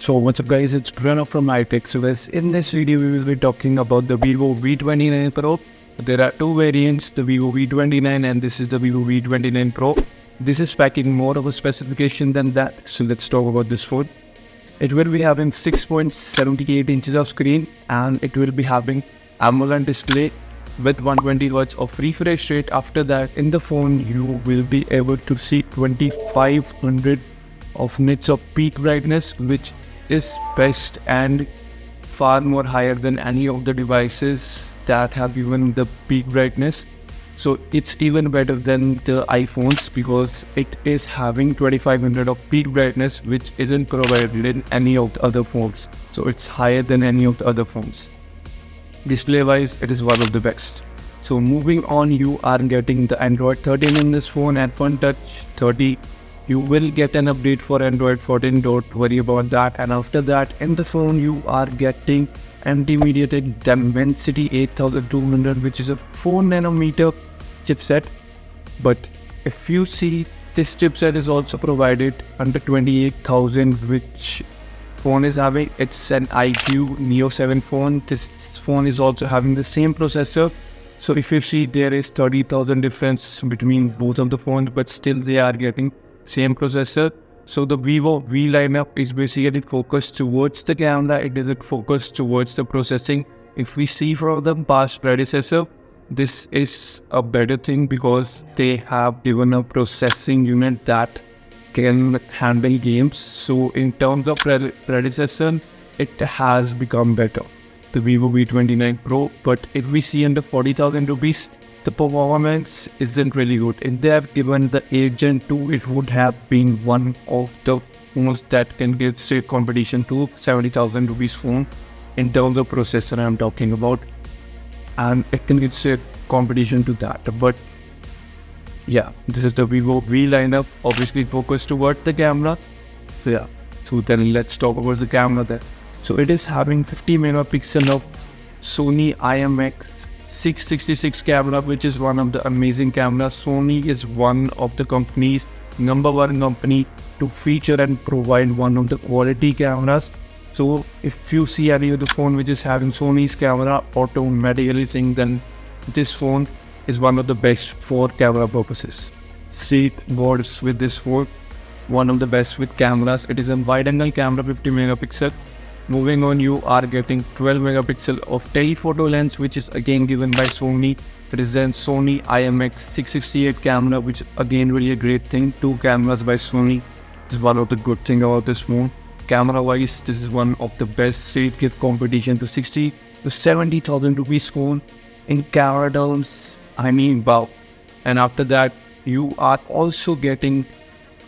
So what's up guys, it's Pranav from iTech. So guys, in this video we will be talking about the Vivo V29 Pro. There are two variants, the Vivo V29 and this is the Vivo V29 Pro. This is packing more of a specification than that. So let's talk about this phone. It will be having 6.78 inches of screen and it will be having AMOLED display with 120 Hz of refresh rate. After that, in the phone you will be able to see 2500 of nits of peak brightness, which is best and far more higher than any of the devices that have given the peak brightness. So it's even better than the iPhones because it is having 2500 of peak brightness, which isn't provided in any of the other phones. So it's higher than any of the other phones. Display wise, it is one of the best. So moving on, you are getting the Android 13 in this phone and Fun Touch 30. You will get an update for Android 14, don't worry about that. And after that, in the phone you are getting NVIDIA Dimensity 8200, which is a 4nm chipset. But if you see, this chipset is also provided under 28,000, which phone is having. It's an iQOO Neo 7 phone. This phone is also having the same processor. So if you see, there is 30,000 difference between both of the phones, but still they are getting same processor. So the Vivo V lineup is basically focused towards the camera. It isn't focused towards the processing. If we see from the past predecessor, this is a better thing because they have given a processing unit that can handle games. So in terms of predecessor, it has become better, the Vivo V29 Pro. But if we see under 40,000 rupees, the performance isn't really good. If they have given the 8 Gen 2, it would have been one of the phones that can give straight competition to 70,000 rupees phone in terms of processor I'm talking about. And it can give straight competition to that. But yeah, this is the Vivo V lineup, obviously focused toward the camera. So yeah, so then let's talk about the camera there. So it is having 50 megapixel of Sony IMX666 camera, which is one of the amazing cameras. Sony is one of the companies, #1 company to feature and provide one of the quality cameras. So if you see any of the phone which is having Sony's camera, automatically saying then this phone is one of the best for camera purposes. See it works with this phone, one of the best with cameras. It is a wide angle camera, 50 megapixel. Moving on, you are getting 12 megapixel of telephoto lens, which is again given by Sony. It is then Sony IMX668 camera, which again really a great thing. 2 cameras by Sony is one of the good thing about this phone. Camera wise, this is one of the best. Say it give competition to 60 to 70,000 rupees phone. In camera terms, I mean wow. And after that, you are also getting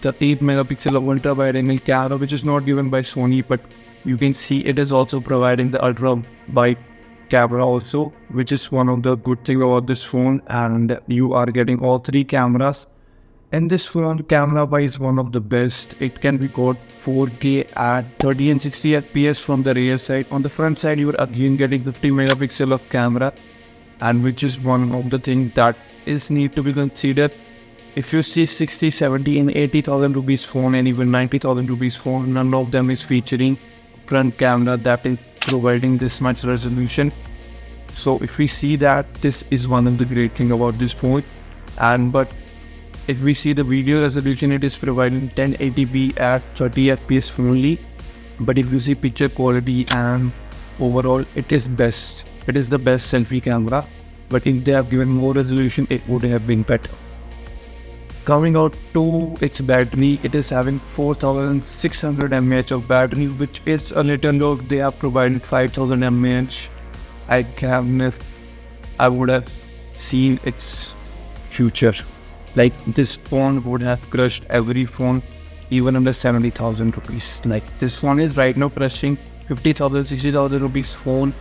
the 8 megapixel of ultra wide angle camera, which is not given by Sony, but you can see it is also providing the ultra wide camera also, which is one of the good thing about this phone. And you are getting all 3 cameras. And this phone, camera wise, one of the best. It can record 4K at 30 and 60 FPS from the rear side. On the front side, you are again getting 50 megapixel of camera, and which is one of the things that is need to be considered. If you see 60, 70 and 80,000 rupees phone and even 90,000 rupees phone, none of them is featuring front camera that is providing this much resolution. So if we see that, this is one of the great thing about this phone. And but if we see the video resolution, it is providing 1080p at 30 fps only. But if you see picture quality and overall, it is best. It is the best selfie camera. But if they have given more resolution, it would have been better. Coming out to its battery, it is having 4600 mAh of battery, which is a little low. They have provided 5000 mAh. I would have seen its future. Like this phone would have crushed every phone, even under 70,000 rupees. Like this one is right now crushing 50,000, 60,000 rupees phone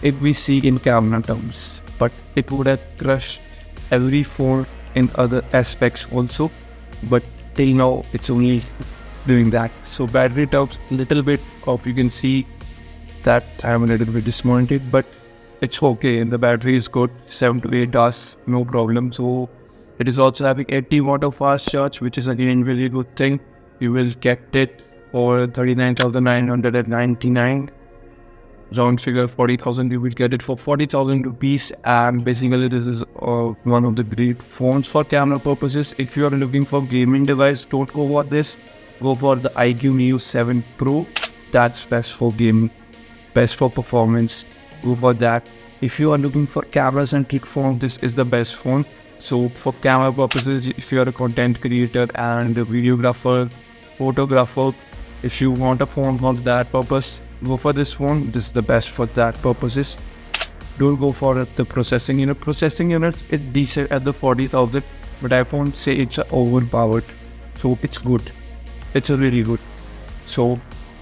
if we see in camera terms. But it would have crushed every phone in other aspects also. But till now, it's only doing that. So battery terms, little bit of, you can see that I'm a little bit disappointed, but it's okay. And the battery is good, 7 to 8 hours, no problem. So it is also having 80 watt of fast charge, which is again really good thing. You will get it for 39,999. Round figure 40,000, you will get it for 40,000 rupees. And basically this is one of the great phones for camera purposes. If you are looking for gaming device, don't go for this. Go for the iQOO Neo 7 Pro. That's best for gaming, best for performance. Go for that. If you are looking for camera centric phone, this is the best phone. So for camera purposes, if you are a content creator and a videographer, photographer, if you want a phone for that purpose, go for this phone. This is the best for that purposes. Don't go for the processing unit. Processing units is decent at the 40,000, but I won't say it's overpowered. So it's good. It's a really good. So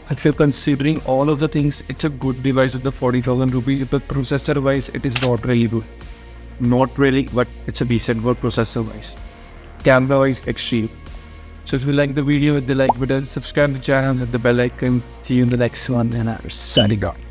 if you're considering all of the things, it's a good device with the 40,000 rupees. But processor wise, it is not really good. Not really, but it's a decent good processor wise. Camera wise, extreme. So if you like the video, hit the like button, subscribe to the channel, hit the bell icon. See you in the next one, and I'm signing off.